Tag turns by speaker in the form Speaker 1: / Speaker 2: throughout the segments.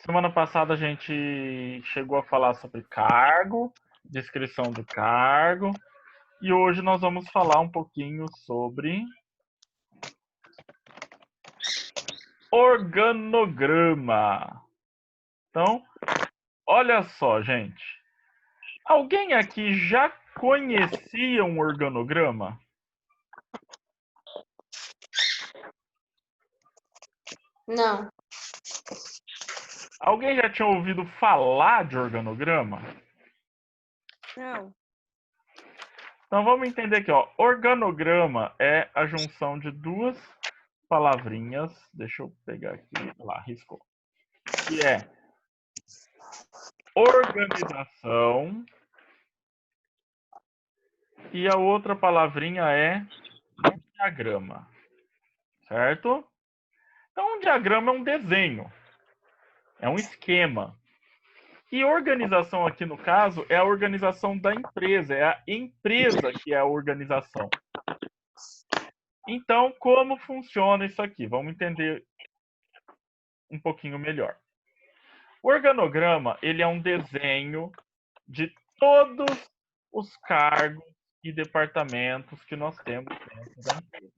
Speaker 1: Semana passada a gente chegou a falar sobre cargo, descrição do cargo, e hoje nós vamos falar um pouquinho sobre organograma. Então, olha só, gente. Alguém aqui já conhecia um organograma?
Speaker 2: Não.
Speaker 1: Alguém já tinha ouvido falar de organograma?
Speaker 2: Não.
Speaker 1: Então vamos entender aqui, ó. Organograma é a junção de duas palavrinhas. Deixa eu pegar aqui, lá, riscou. Que é organização e a outra palavrinha é diagrama, certo? Então um diagrama é um desenho, é um esquema. E organização aqui no caso é a organização da empresa, é a empresa que é a organização. Então, como funciona isso aqui? Vamos entender um pouquinho melhor. O organograma, ele é um desenho de todos os cargos e departamentos que nós temos dentro da empresa.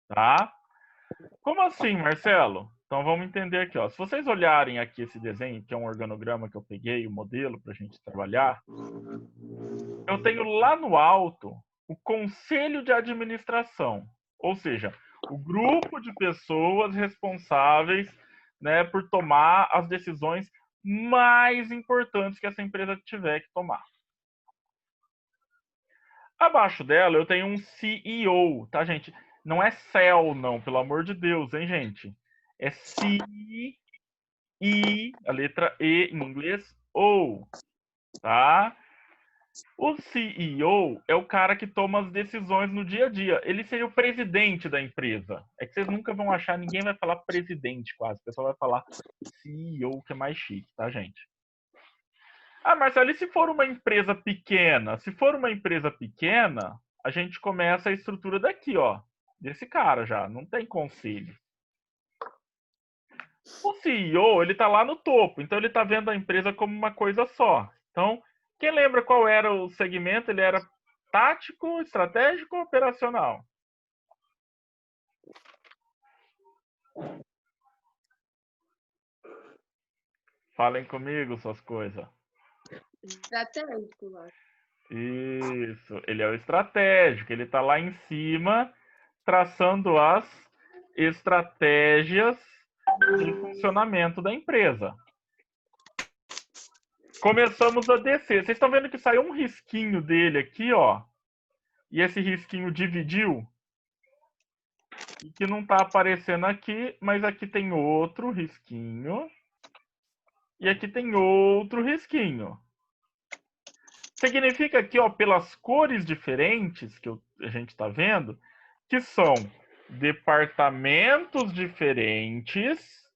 Speaker 1: Tá? Como assim, Marcelo? Então vamos entender aqui, ó. Se vocês olharem aqui esse desenho, que é um organograma que eu peguei, o modelo para a gente trabalhar, eu tenho lá no alto o conselho de administração, ou seja, o grupo de pessoas responsáveis, né, por tomar as decisões mais importantes que essa empresa tiver que tomar. Abaixo dela eu tenho um CEO, tá, gente? Não é cell, não, pelo amor de Deus, hein, gente? É C, I, a letra E em inglês, O, tá? O CEO é o cara que toma as decisões no dia a dia. Ele seria o presidente da empresa. É que vocês nunca vão achar, ninguém vai falar presidente quase. O pessoal vai falar CEO, que é mais chique, tá, gente? Ah, Marcelo, e se for uma empresa pequena? Se for uma empresa pequena, a gente começa a estrutura daqui, ó. Desse cara já, não tem conselho. O CEO, ele tá lá no topo, então ele tá vendo a empresa como uma coisa só. Então, quem lembra qual era o segmento? Ele era tático, estratégico ou operacional? Falem comigo suas coisas.
Speaker 2: Estratégico, eu acho.
Speaker 1: Isso, ele é o estratégico, ele tá lá em cima traçando as estratégias de funcionamento da empresa. Começamos a descer. Vocês estão vendo que saiu um risquinho dele aqui, ó. E esse risquinho dividiu. E que não está aparecendo aqui, mas aqui tem outro risquinho. E aqui tem outro risquinho. Significa aqui, ó, pelas cores diferentes que a gente está vendo, que são departamentos diferentes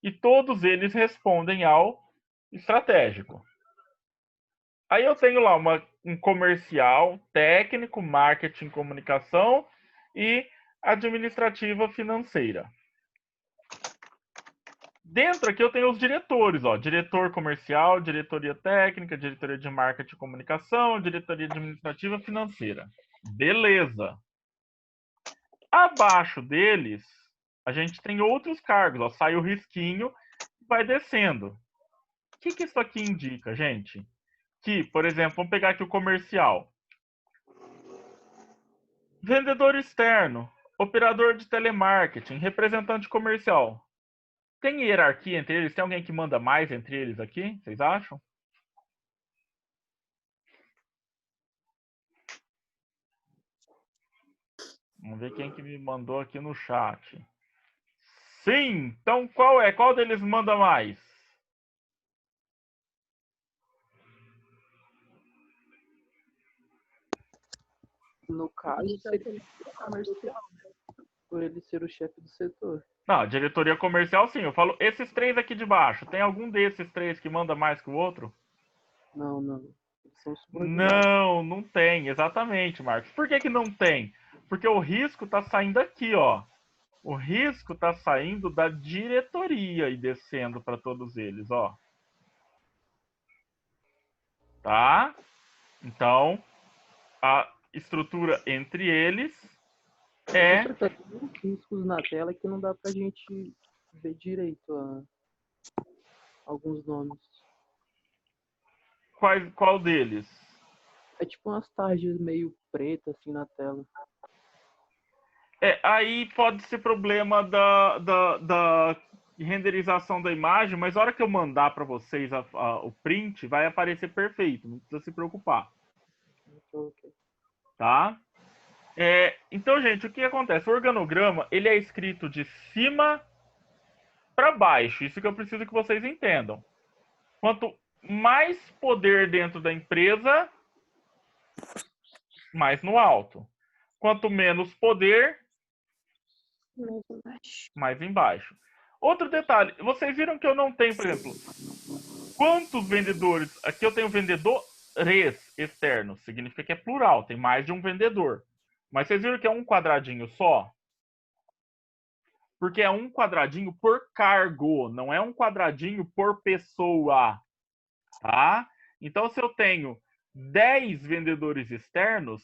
Speaker 1: e todos eles respondem ao estratégico. Aí eu tenho lá um comercial, técnico, marketing, comunicação e administrativa financeira. Dentro aqui eu tenho os diretores, ó, diretor comercial, diretoria técnica, diretoria de marketing e comunicação, diretoria administrativa financeira. Beleza. Abaixo deles, a gente tem outros cargos, ó, sai o risquinho e vai descendo. O que isso aqui indica, gente? Que, por exemplo, vamos pegar aqui o comercial. Vendedor externo, operador de telemarketing, representante comercial. Tem hierarquia entre eles? Tem alguém que manda mais entre eles aqui? Vocês acham? Vamos ver quem que me mandou aqui no chat. Sim! Então qual é? Qual deles manda mais?
Speaker 3: No caso, seria comercial, por ele ser o chefe do setor.
Speaker 1: Não, diretoria comercial sim. Eu falo esses três aqui de baixo. Tem algum desses três que manda mais que o outro?
Speaker 3: Não, não. São subordinados.
Speaker 1: Não, não tem. Exatamente, Marcos. Por que não tem? Porque o risco está saindo aqui, ó. O risco está saindo da diretoria e descendo para todos eles, ó. Tá? Então, a estrutura entre eles é...
Speaker 3: Professor, tem uns riscos na tela que não dá pra gente ver direito alguns nomes.
Speaker 1: Qual deles?
Speaker 3: É tipo umas tarjas meio pretas assim na tela.
Speaker 1: Aí pode ser problema da renderização da imagem, mas a hora que eu mandar para vocês o print, vai aparecer perfeito, não precisa se preocupar.
Speaker 3: Okay.
Speaker 1: Tá? Então, gente, o que acontece? O organograma, ele é escrito de cima para baixo. Isso que eu preciso que vocês entendam. Quanto mais poder dentro da empresa, mais no alto. Quanto menos poder, mais embaixo. Outro detalhe, vocês viram que eu não tenho, por exemplo, quantos vendedores? Aqui eu tenho vendedores externos, significa que é plural, tem mais de um vendedor. Mas vocês viram que é um quadradinho só? Porque é um quadradinho por cargo, não é um quadradinho por pessoa. Tá? Então, se eu tenho 10 vendedores externos,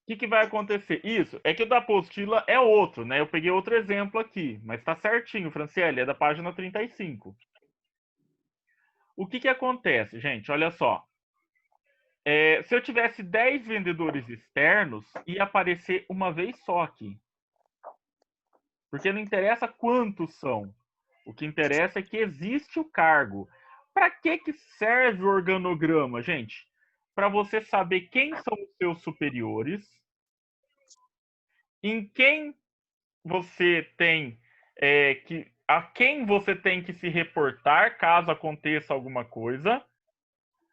Speaker 1: o que vai acontecer? Isso, é que o da apostila é outro, né? Eu peguei outro exemplo aqui, mas tá certinho, Franciele, é da página 35. O que acontece, gente? Olha só. Se eu tivesse 10 vendedores externos, ia aparecer uma vez só aqui. Porque não interessa quantos são. O que interessa é que existe o cargo. Para que serve o organograma, gente? Para você saber quem são os seus superiores, em quem você tem a quem você tem que se reportar caso aconteça alguma coisa,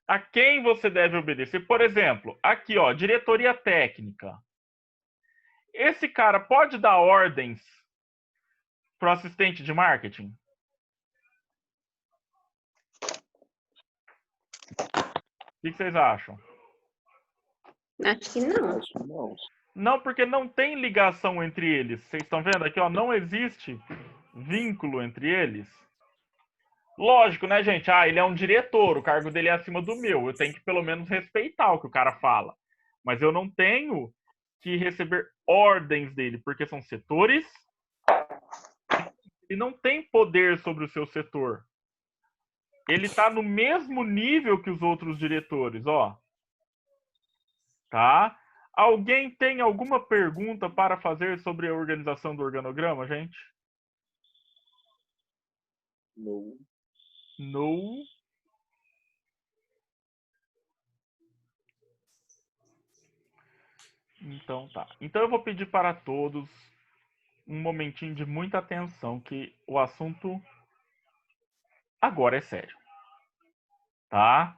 Speaker 1: a quem você deve obedecer. Por exemplo, aqui, ó, diretoria técnica. Esse cara pode dar ordens para o assistente de marketing? O que vocês acham?
Speaker 2: Acho que não.
Speaker 4: Acho que não.
Speaker 1: Não, porque não tem ligação entre eles. Vocês estão vendo aqui, ó, não existe vínculo entre eles. Lógico, né, gente? Ele é um diretor, o cargo dele é acima do meu. Eu tenho que pelo menos respeitar o que o cara fala. Mas eu não tenho que receber ordens dele, porque são setores. Ele não tem poder sobre o seu setor. Ele está no mesmo nível que os outros diretores, ó. Tá? Alguém tem alguma pergunta para fazer sobre a organização do organograma, gente?
Speaker 4: Não.
Speaker 1: No. Então tá. Então eu vou pedir para todos um momentinho de muita atenção, que o assunto agora é sério. Tá?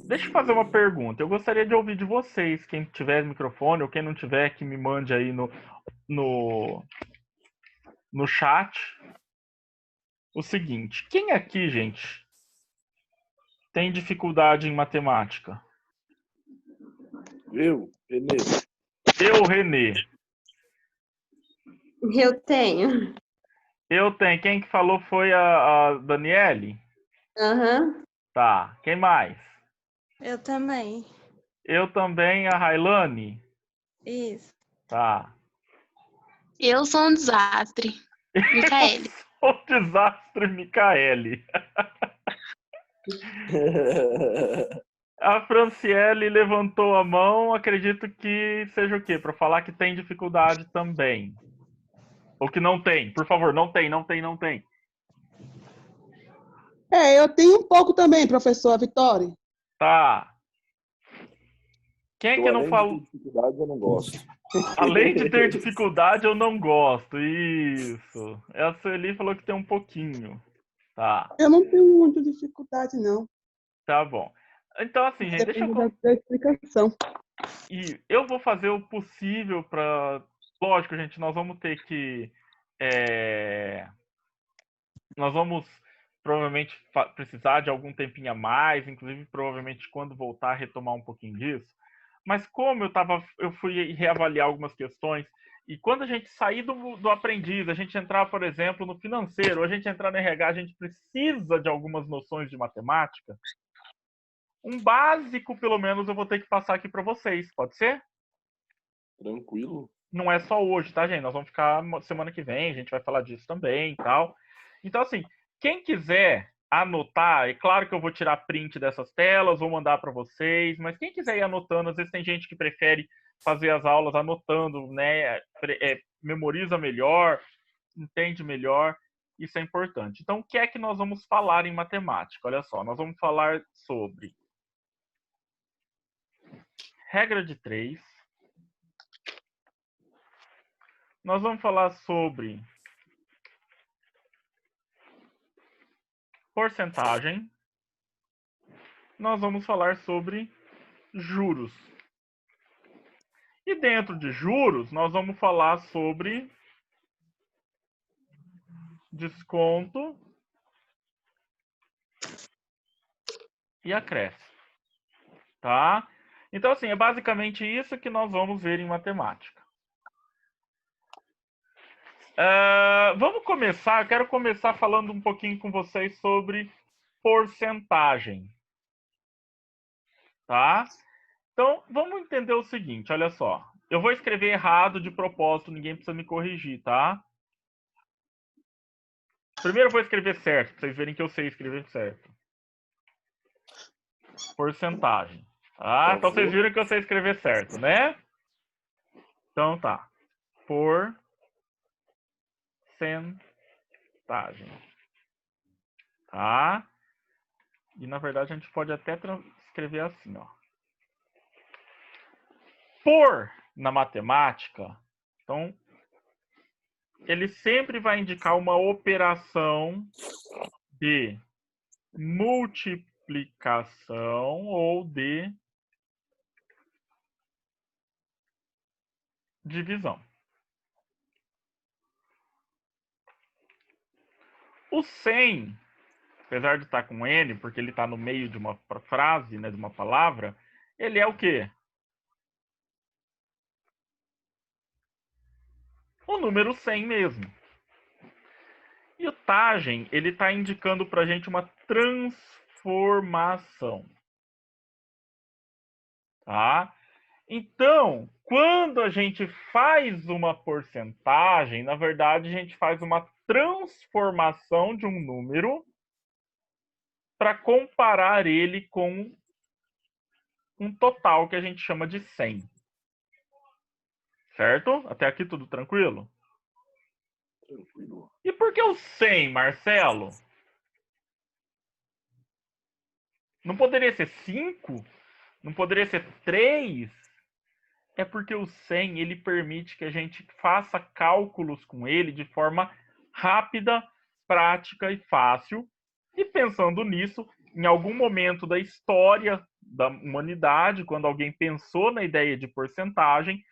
Speaker 1: Deixa eu fazer uma pergunta. Eu gostaria de ouvir de vocês, quem tiver microfone ou quem não tiver, que me mande aí no chat. O seguinte, quem aqui, gente, tem dificuldade em matemática?
Speaker 4: Eu, Renê.
Speaker 1: Eu, Renê.
Speaker 2: Eu tenho.
Speaker 1: Eu tenho. Quem que falou foi a Daniele?
Speaker 2: Aham.
Speaker 1: Tá. Quem mais?
Speaker 5: Eu também.
Speaker 1: Eu também, a Railane?
Speaker 5: Isso.
Speaker 1: Tá.
Speaker 6: Eu sou um desastre. Micaele.
Speaker 1: O desastre, Micaele. A Franciele levantou a mão, acredito que seja o quê? Para falar que tem dificuldade também. Ou que não tem. Por favor, não tem.
Speaker 7: Eu tenho um pouco também, professor Vitória.
Speaker 1: Tá. Quem é que não falou?
Speaker 4: Além de ter dificuldade, eu não gosto.
Speaker 1: Além de ter dificuldade, eu não gosto. Isso. A Sueli falou que tem um pouquinho. Tá.
Speaker 7: Eu não tenho muita dificuldade, não.
Speaker 1: Tá bom. Então, assim, gente, deixa eu...
Speaker 7: da explicação.
Speaker 1: E eu vou fazer o possível para... Lógico, gente, nós vamos ter que... Nós vamos provavelmente precisar de algum tempinho a mais, inclusive provavelmente quando voltar retomar um pouquinho disso. Mas como eu fui reavaliar algumas questões, e quando a gente sair do aprendiz, a gente entrar, por exemplo, no financeiro, ou a gente entrar no RH, a gente precisa de algumas noções de matemática. Um básico, pelo menos, eu vou ter que passar aqui para vocês. Pode ser?
Speaker 4: Tranquilo.
Speaker 1: Não é só hoje, tá, gente? Nós vamos ficar semana que vem, a gente vai falar disso também e tal. Então, assim, quem quiser anotar, é claro que eu vou tirar print dessas telas, vou mandar para vocês, mas quem quiser ir anotando, às vezes tem gente que prefere fazer as aulas anotando, né? Memoriza melhor, entende melhor, isso é importante. Então, o que é que nós vamos falar em matemática? Olha só, nós vamos falar sobre regra de 3. Nós vamos falar sobre porcentagem. Nós vamos falar sobre juros. E dentro de juros, nós vamos falar sobre desconto e acréscimo. Tá? Então, assim, é basicamente isso que nós vamos ver em matemática. Vamos começar, eu quero começar falando um pouquinho com vocês sobre porcentagem. Tá? Então, vamos entender o seguinte, olha só. Eu vou escrever errado de propósito, ninguém precisa me corrigir, tá? Primeiro eu vou escrever certo, para vocês verem que eu sei escrever certo. Porcentagem. Tá? Então vocês viram que eu sei escrever certo, né? Então tá. Porcentagem. Tá? E na verdade a gente pode até escrever assim, ó. Por, na matemática, então, ele sempre vai indicar uma operação de multiplicação ou de divisão. O 100, apesar de estar com N, porque ele está no meio de uma frase, né, de uma palavra, ele é o quê? O número 100 mesmo. E o Tagen, ele está indicando para a gente uma transformação. Tá? Então, quando a gente faz uma porcentagem, na verdade, a gente faz uma transformação de um número para comparar ele com um total que a gente chama de 100. Certo? Até aqui tudo tranquilo?
Speaker 4: Tranquilo.
Speaker 1: E por que o 100, Marcelo? Não poderia ser 5? Não poderia ser 3? É porque o 100 ele permite que a gente faça cálculos com ele de forma rápida, prática e fácil. E pensando nisso, em algum momento da história da humanidade, quando alguém pensou na ideia de porcentagem,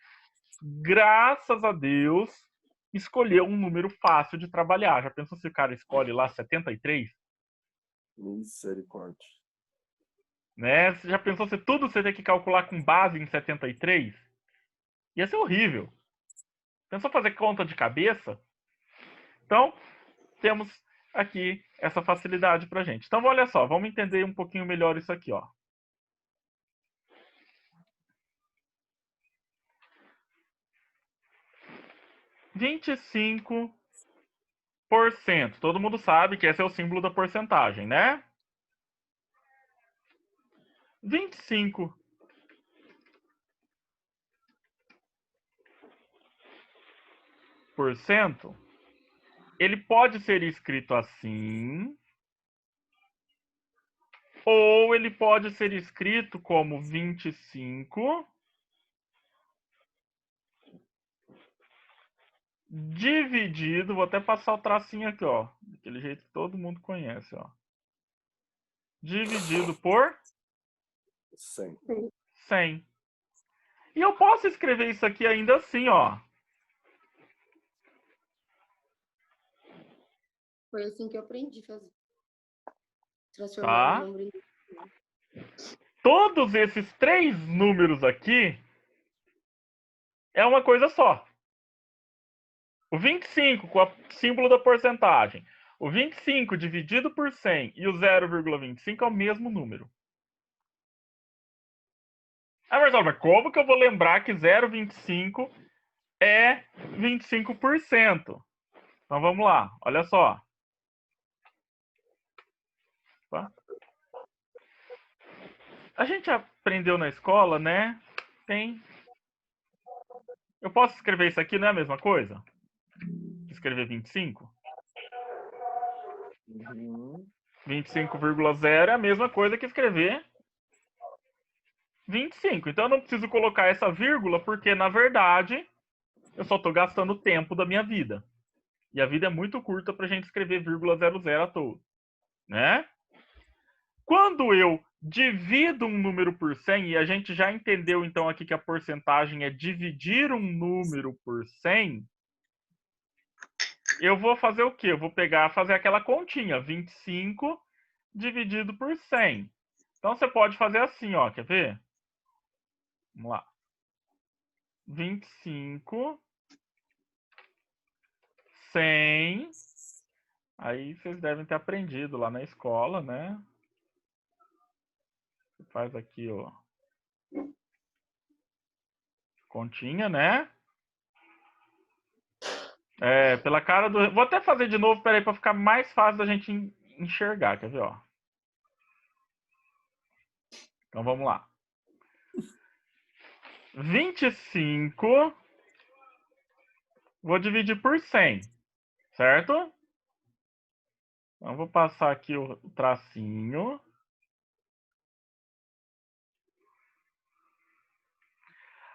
Speaker 1: graças a Deus, escolheu um número fácil de trabalhar. Já pensou se o cara escolhe lá 73?
Speaker 4: Misericórdia.
Speaker 1: Né? Você já pensou se tudo você tem que calcular com base em 73? Ia ser horrível. Pensou fazer conta de cabeça? Então, temos aqui essa facilidade para a gente. Então, olha só, vamos entender um pouquinho melhor isso aqui, ó. (25%). Todo mundo sabe que esse é o símbolo da porcentagem, né? 25% ele pode ser escrito assim, ou ele pode ser escrito como 25 dividido, vou até passar o tracinho aqui, ó, daquele jeito que todo mundo conhece, ó. Dividido por
Speaker 4: 100.
Speaker 1: 100. E eu posso escrever isso aqui ainda assim, ó.
Speaker 2: Foi assim que eu aprendi a fazer. Transformar o número em...
Speaker 1: todos esses 3 números aqui é uma coisa só. O 25 com o símbolo da porcentagem. O 25 dividido por 100 e o 0,25 é o mesmo número. Ah, Marcelo, mas como que eu vou lembrar que 0,25 é 25%? Então vamos lá, olha só. Tá? A gente aprendeu na escola, né? Eu posso escrever isso aqui, não é a mesma coisa? Escrever 25?
Speaker 4: Uhum.
Speaker 1: 25,0 é a mesma coisa que escrever 25. Então eu não preciso colocar essa vírgula, porque na verdade eu só estou gastando o tempo da minha vida. E a vida é muito curta para a gente escrever 0,00 à toa, né? Quando eu divido um número por 100, e a gente já entendeu então aqui que a porcentagem é dividir um número por 100, eu vou fazer o quê? Eu vou fazer aquela continha, 25 dividido por 100. Então você pode fazer assim, ó, quer ver? Vamos lá. 25, 100. Aí vocês devem ter aprendido lá na escola, né? Você faz aqui, ó. Continha, né? Pela cara do... Vou até fazer de novo, peraí, para ficar mais fácil da gente enxergar, quer ver, ó? Então vamos lá. 25 vou dividir por 100, certo? Então vou passar aqui o tracinho.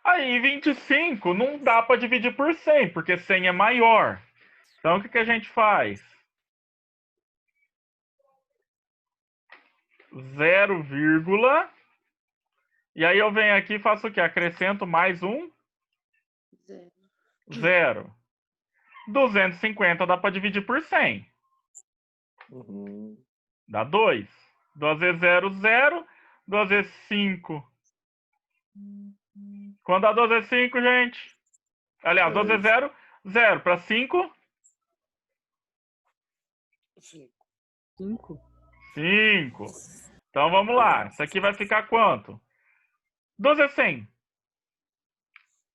Speaker 1: Aí 25 não dá para dividir por 100, porque 100 é maior. Então o que a gente faz? 0, e aí eu venho aqui e faço o quê? Acrescento mais um 0. 250 dá para dividir por 100.
Speaker 4: Uhum.
Speaker 1: Dá 2. 2 vezes 0, 0. 2 vezes 5. Quando dá 2 vezes 5, gente? Aliás, 2 vezes 0, 0. Para 5?
Speaker 3: 5.
Speaker 1: 5. Então vamos lá. Isso aqui vai ficar quanto? 2 vezes 100.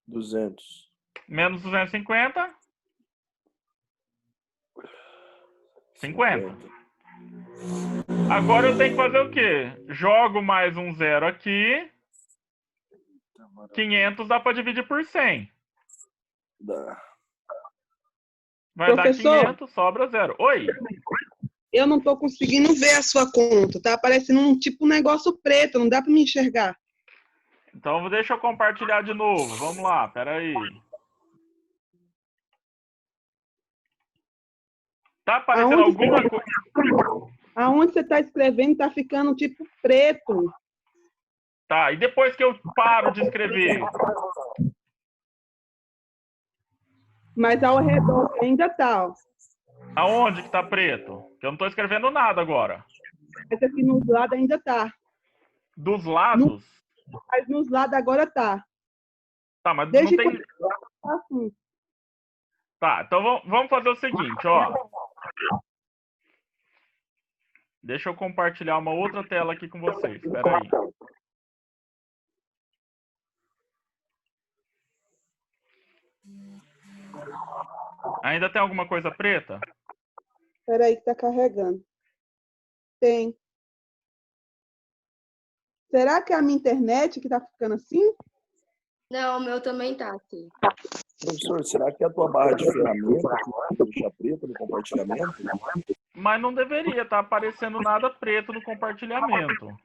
Speaker 4: 200.
Speaker 1: Menos 250. 50. Agora eu tenho que fazer o quê? Jogo mais um 0 aqui. 500 dá para dividir por 100.
Speaker 4: Dá.
Speaker 1: Vai
Speaker 7: Professor?
Speaker 1: dar 500, sobra 0. Oi?
Speaker 7: Eu não estou conseguindo ver a sua conta, tá aparecendo um tipo negócio preto, não dá para me enxergar.
Speaker 1: Então deixa eu compartilhar de novo. Vamos lá, peraí. Tá aparecendo alguma coisa?
Speaker 7: Aonde você está escrevendo está ficando tipo preto.
Speaker 1: Tá, e depois que eu paro de escrever?
Speaker 7: Mas ao redor ainda tá, ó.
Speaker 1: Aonde que tá preto? Que eu não tô escrevendo nada agora.
Speaker 7: Mas aqui nos lados ainda tá.
Speaker 1: Dos lados?
Speaker 7: Mas nos lados agora tá.
Speaker 1: Tá, mas
Speaker 7: Desde
Speaker 1: não tem...
Speaker 7: assim.
Speaker 1: Tá, então vamos fazer o seguinte, ó. Deixa eu compartilhar uma outra tela aqui com vocês. Espera aí. Ainda tem alguma coisa preta?
Speaker 7: Espera aí que tá carregando. Tem. Será que é a minha internet que tá ficando assim?
Speaker 2: Não, o meu também tá assim.
Speaker 4: Professor, será que a tua barra de ferramenta deixa preta no compartilhamento?
Speaker 1: Mas não deveria estar aparecendo nada preto no compartilhamento.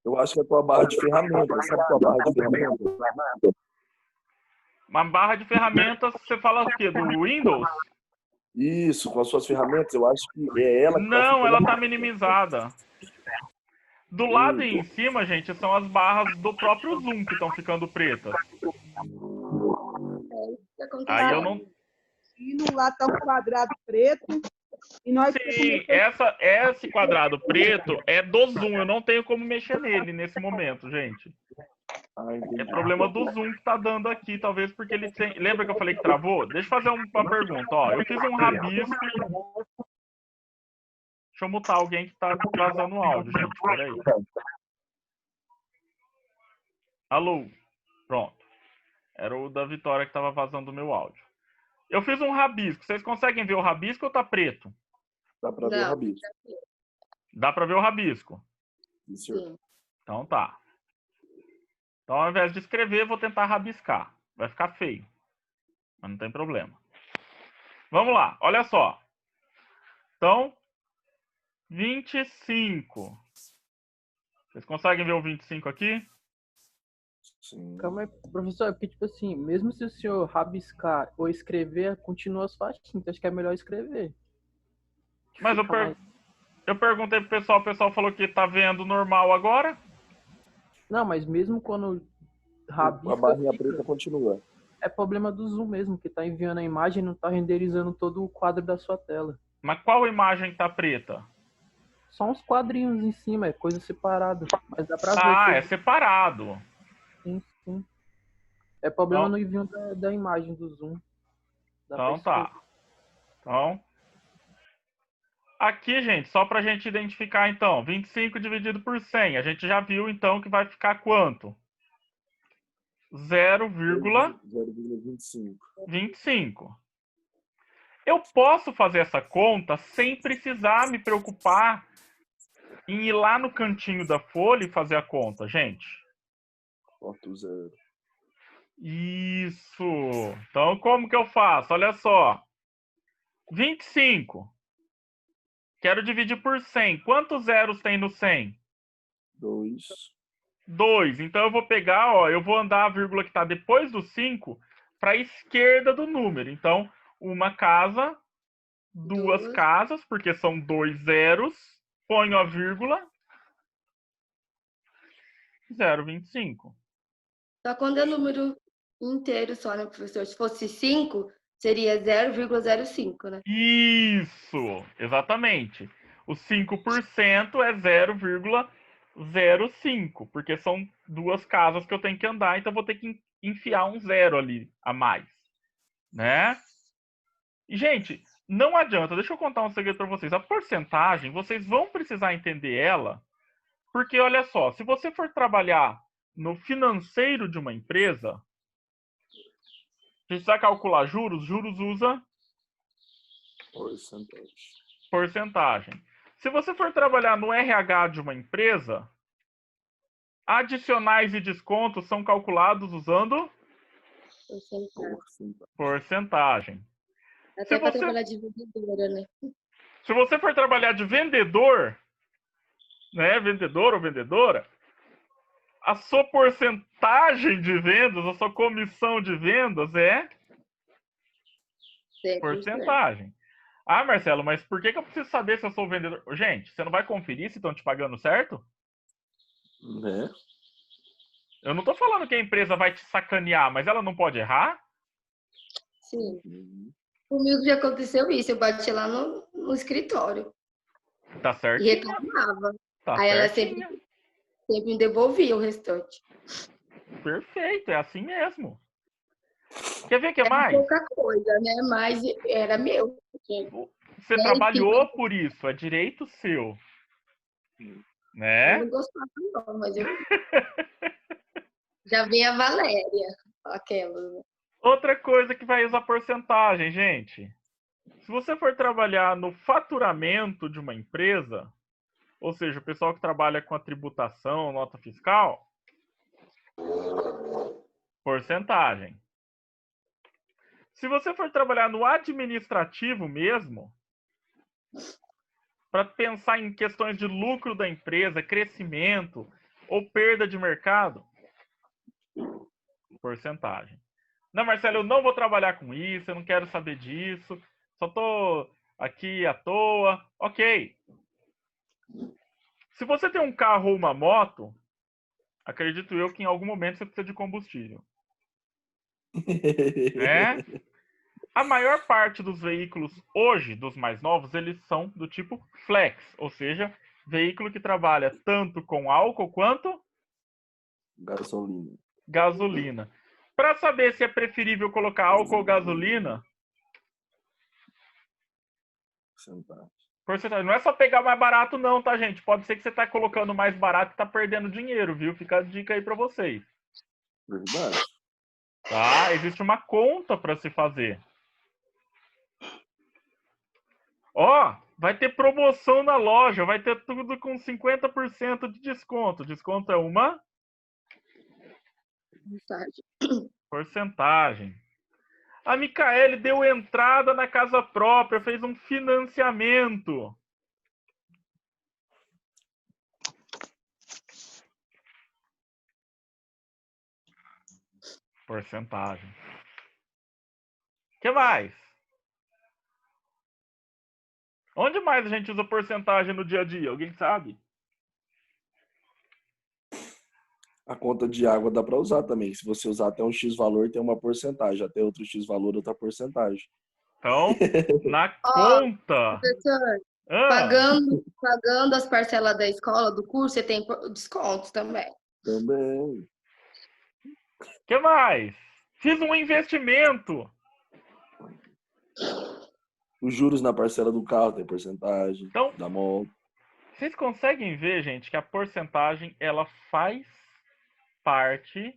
Speaker 4: Eu acho que a tua barra de ferramenta, sabe a tua barra de ferramenta?
Speaker 1: Uma barra de ferramentas, você fala o quê? Do Windows?
Speaker 4: Isso, com as suas ferramentas, eu acho que é ela que
Speaker 1: Não, ela tá minimizada. Do lado em cima, gente, são as barras do próprio Zoom que estão ficando pretas. Aí eu não...
Speaker 7: E no lado tá um quadrado preto. E nós
Speaker 1: Sim, esse quadrado preto é do zoom. Eu não tenho como mexer nele nesse momento, gente.
Speaker 4: Ah, entendi.
Speaker 1: É problema do zoom que tá dando aqui, talvez porque ele tem... Lembra que eu falei que travou? Deixa eu fazer uma pergunta, ó. Eu fiz um rabisco. Deixa eu mutar alguém que tá vazando o áudio, gente. Peraí. Alô? Pronto. Era o da Vitória que tava vazando o meu áudio. Eu fiz um rabisco. Vocês conseguem ver o rabisco ou tá preto?
Speaker 4: Dá pra ver o
Speaker 2: Não.
Speaker 4: rabisco.
Speaker 1: Dá pra ver o rabisco.
Speaker 4: Isso, senhor.
Speaker 2: Sim.
Speaker 1: Então tá. Então, ao invés de escrever, vou tentar rabiscar. Vai ficar feio. Mas não tem problema. Vamos lá. Olha só. Então, 25. Vocês conseguem ver o 25 aqui?
Speaker 4: Sim.
Speaker 3: Calma aí, professor, é porque, tipo assim, mesmo se o senhor rabiscar ou escrever, continua as faixinhas, então acho que é melhor escrever.
Speaker 1: Mas
Speaker 3: Fica mais-
Speaker 1: eu perguntei pro pessoal, o pessoal falou que tá vendo normal agora.
Speaker 3: Não, mas mesmo quando
Speaker 4: A
Speaker 3: rabisca,
Speaker 4: barrinha
Speaker 3: fica.
Speaker 4: preta continua.
Speaker 3: É problema do zoom mesmo, que tá enviando a imagem e não tá renderizando todo o quadro da sua tela.
Speaker 1: Mas qual imagem tá preta?
Speaker 3: Só uns quadrinhos em cima, é coisa separada. Mas dá pra ver.
Speaker 1: Ah, é
Speaker 3: tudo.
Speaker 1: separado.
Speaker 3: Sim, sim. É problema
Speaker 1: Então-
Speaker 3: no envio da imagem do zoom. Dá pra
Speaker 1: Então tá. Então, aqui, gente, só pra gente identificar, então, 25 dividido por 100. A gente já viu, então, que vai ficar quanto? 0,25.
Speaker 4: 0,25.
Speaker 1: Eu posso fazer essa conta sem precisar me preocupar em ir lá no cantinho da folha e fazer a conta, gente.
Speaker 4: Corta o zero.
Speaker 1: Isso. Então, como que eu faço? Olha só. 25. Quero dividir por 100. Quantos zeros tem no 100?
Speaker 4: 2.
Speaker 1: 2. Então, eu vou pegar, ó, eu vou andar a vírgula que está depois do 5 para a esquerda do número. Então, uma casa, duas casas, porque são 2 zeros. Ponho a vírgula. 0,25.
Speaker 2: Só quando é número inteiro só, né, professor? Se fosse 5, seria 0,05, né?
Speaker 1: Isso, exatamente. O 5% é 0,05, porque são duas casas que eu tenho que andar, então eu vou ter que enfiar um zero ali a mais, né? E, gente, não adianta, deixa eu contar um segredo para vocês. A porcentagem, vocês vão precisar entender ela, porque olha só, se você for trabalhar no financeiro de uma empresa, precisa calcular juros, juros usa porcentagem. Se você for trabalhar no RH de uma empresa, adicionais e descontos são calculados usando porcentagem.
Speaker 2: Até para trabalhar de vendedora, né?
Speaker 1: Se você for trabalhar de vendedor, né, vendedor ou vendedora, a sua porcentagem de vendas, a sua comissão de vendas é porcentagem. Ah, Marcelo, mas por que eu preciso saber se eu sou vendedor? Gente, você não vai conferir se estão te pagando certo?
Speaker 4: Né?
Speaker 1: Eu não tô falando que a empresa vai te sacanear, mas ela não pode errar?
Speaker 2: Sim. Comigo já aconteceu isso. Eu bati lá no escritório.
Speaker 1: Tá certo.
Speaker 2: E reclamava.
Speaker 1: Tá
Speaker 2: Aí ela
Speaker 1: certinho.
Speaker 2: sempre me devolvia o restante.
Speaker 1: Perfeito, é assim mesmo. Quer ver o que
Speaker 2: Era
Speaker 1: mais?
Speaker 2: pouca coisa, né? Mas era meu.
Speaker 1: Você trabalhou por isso, é direito seu.
Speaker 2: Eu
Speaker 1: Né?
Speaker 2: não gostava, não, mas eu. Já vem a Valéria, aquela. Né?
Speaker 1: Outra coisa que vai usar porcentagem, gente. Se você for trabalhar no faturamento de uma empresa, ou seja, o pessoal que trabalha com a tributação, nota fiscal, porcentagem. Se você for trabalhar no administrativo mesmo, para pensar em questões de lucro da empresa, crescimento ou perda de mercado, porcentagem. Não, Marcelo, eu não vou trabalhar com isso, eu não quero saber disso, só tô aqui à toa. Ok. Se você tem um carro ou uma moto, acredito eu que em algum momento você precisa de combustível. Né? A maior parte dos veículos hoje, dos mais novos, eles são do tipo flex, ou seja, veículo que trabalha tanto com álcool quanto
Speaker 4: Gasolina.
Speaker 1: gasolina. Para saber se é preferível colocar álcool ou gasolina, porcentagem. Não é só pegar mais barato não, tá, gente? Pode ser que você tá colocando mais barato e tá perdendo dinheiro, viu? Fica a dica aí para vocês.
Speaker 4: Verdade.
Speaker 1: Tá? Existe uma conta para se fazer. Ó, vai ter promoção na loja, vai ter tudo com 50% de desconto. Desconto é uma porcentagem. A Micaele deu entrada na casa própria, fez um financiamento. Porcentagem. O que mais? Onde mais a gente usa porcentagem no dia a dia? Alguém sabe?
Speaker 4: A conta de água dá para usar também. Se você usar até um X valor, tem uma porcentagem. Até outro X valor, outra porcentagem.
Speaker 1: Então, na
Speaker 2: Ó,
Speaker 1: conta.
Speaker 2: professor,
Speaker 1: Ah,
Speaker 2: pagando as parcelas da escola, do curso, você tem desconto também.
Speaker 4: Também.
Speaker 1: o que mais? Fiz um investimento.
Speaker 4: Os juros na parcela do carro tem porcentagem.
Speaker 1: Então,
Speaker 4: Da moto.
Speaker 1: vocês conseguem ver, gente, que a porcentagem ela faz parte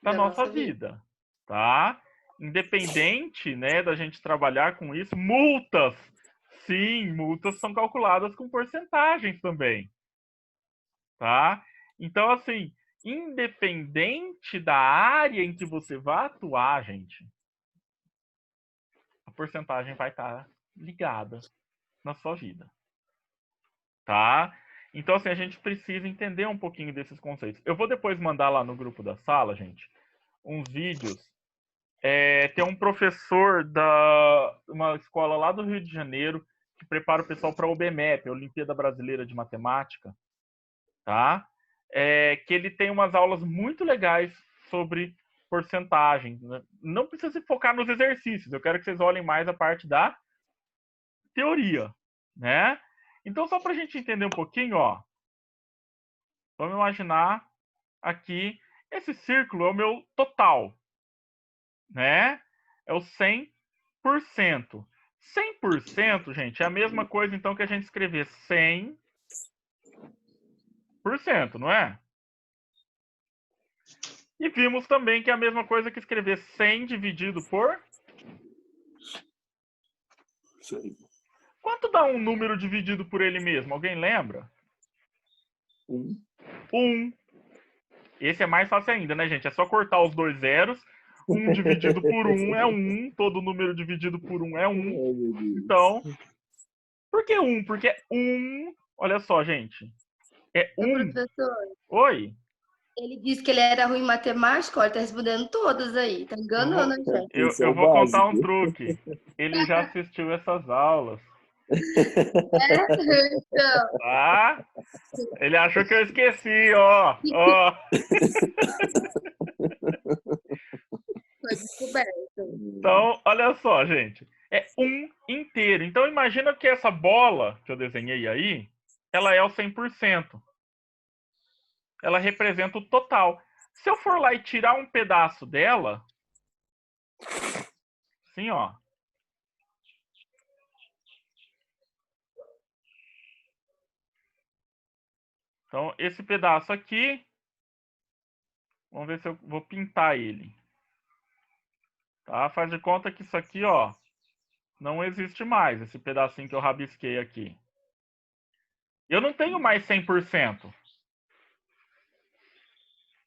Speaker 1: da nossa vida, tá? Independente, né, da gente trabalhar com isso, multas. Sim, multas são calculadas com porcentagens também, tá? Então, assim, independente da área em que você vai atuar, gente, a porcentagem vai estar ligada na sua vida, tá? Então, assim, a gente precisa entender um pouquinho desses conceitos. Eu vou depois mandar lá no grupo da sala, gente, uns vídeos. Tem um professor da uma escola lá do Rio de Janeiro que prepara o pessoal para a OBMEP, a Olimpíada Brasileira de Matemática, tá? Que ele tem umas aulas muito legais sobre porcentagem. Né? Não precisa se focar nos exercícios, eu quero que vocês olhem mais a parte da teoria, né? Então, só para a gente entender um pouquinho, ó, vamos imaginar aqui, esse círculo é o meu total, né? É o 100%. 100%, gente, é a mesma coisa, então, que a gente escrever 100%, não é? E vimos também que é a mesma coisa que escrever 100 dividido por...
Speaker 4: Sei.
Speaker 1: Quanto dá um número dividido por ele mesmo? Alguém lembra?
Speaker 4: 1.
Speaker 1: 1. Esse é mais fácil ainda, né, gente? É só cortar os dois zeros. 1 dividido por 1 é 1. Todo número dividido por 1 é 1. Então, por que 1? Porque 1... Olha só, gente. É 1.
Speaker 2: Professor,
Speaker 1: Oi?
Speaker 2: ele disse que ele era ruim em matemática, olha, tá respondendo todas aí. Tá enganando a gente.
Speaker 1: Eu vou contar um truque. Ele já assistiu essas aulas.
Speaker 2: Então,
Speaker 1: Tá? Ele achou que eu esqueci, ó.
Speaker 2: foi descoberto.
Speaker 1: Então, olha só, gente. É 1 inteiro. Então, imagina que essa bola que eu desenhei aí, ela é o 100%. Ela representa o total. Se eu for lá e tirar um pedaço dela, assim, ó. Então, esse pedaço aqui, vamos ver se eu vou pintar ele. Tá? Faz de conta que isso aqui, ó, não existe mais, esse pedacinho que eu rabisquei aqui. Eu não tenho mais 100%.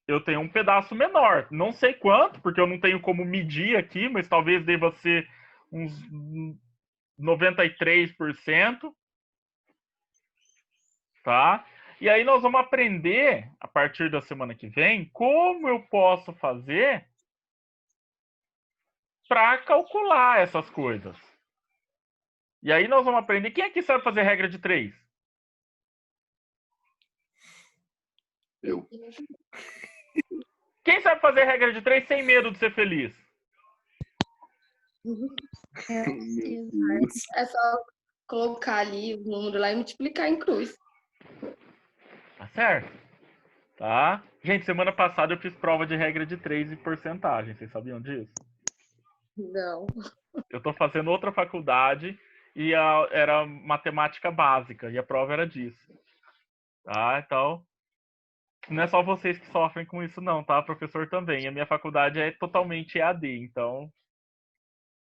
Speaker 1: Eu tenho um pedaço menor. Não sei quanto, porque eu não tenho como medir aqui, mas talvez deva ser uns 93%. Tá? E aí nós vamos aprender, a partir da semana que vem, como eu posso fazer para calcular essas coisas. E aí nós vamos aprender. Quem aqui sabe fazer regra de 3?
Speaker 4: Eu.
Speaker 1: Quem sabe fazer regra de 3 sem medo de ser feliz?
Speaker 4: Meu Deus.
Speaker 2: É só colocar ali o número lá e multiplicar em cruz.
Speaker 1: Tá certo? Tá? Gente, semana passada eu fiz prova de regra de 3 e porcentagem. Vocês sabiam disso?
Speaker 2: Não.
Speaker 1: Eu tô fazendo outra faculdade e era matemática básica e a prova era disso. Tá? Então, não é só vocês que sofrem com isso não, tá? Professor também. A minha faculdade é totalmente EAD, então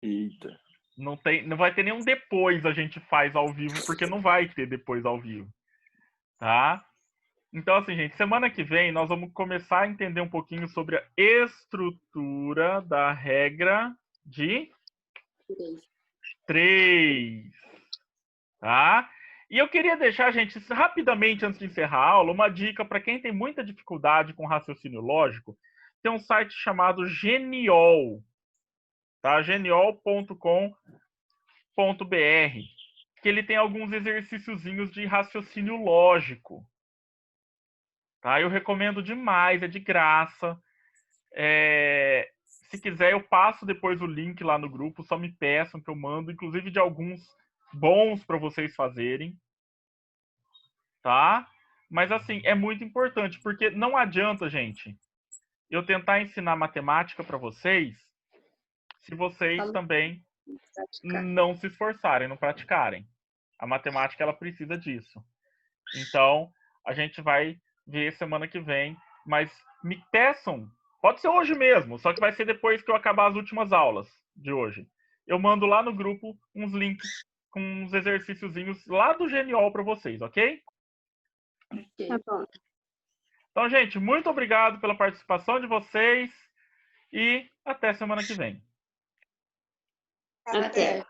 Speaker 4: Eita.
Speaker 1: não vai ter nenhum depois a gente faz ao vivo, porque não vai ter depois ao vivo. Tá? Então, assim, gente, semana que vem nós vamos começar a entender um pouquinho sobre a estrutura da regra de 3. Tá? E eu queria deixar, gente, rapidamente, antes de encerrar a aula, uma dica para quem tem muita dificuldade com raciocínio lógico. Tem um site chamado Geniol, tá? Geniol.com.br, que ele tem alguns exercíciozinhos de raciocínio lógico. Tá? Eu recomendo demais, é de graça. Se quiser, eu passo depois o link lá no grupo, só me peçam que eu mando, inclusive de alguns bons para vocês fazerem. Tá? Mas assim, é muito importante, porque não adianta, gente, eu tentar ensinar matemática para vocês se vocês também não se esforçarem, não praticarem. A matemática, ela precisa disso. Então, a gente vai ver semana que vem, mas me peçam, pode ser hoje mesmo, só que vai ser depois que eu acabar as últimas aulas de hoje. Eu mando lá no grupo uns links com uns exercíciozinhos lá do Geniol para vocês, ok?
Speaker 5: Tá bom.
Speaker 1: Então, gente, muito obrigado pela participação de vocês e até semana que vem.
Speaker 5: Até.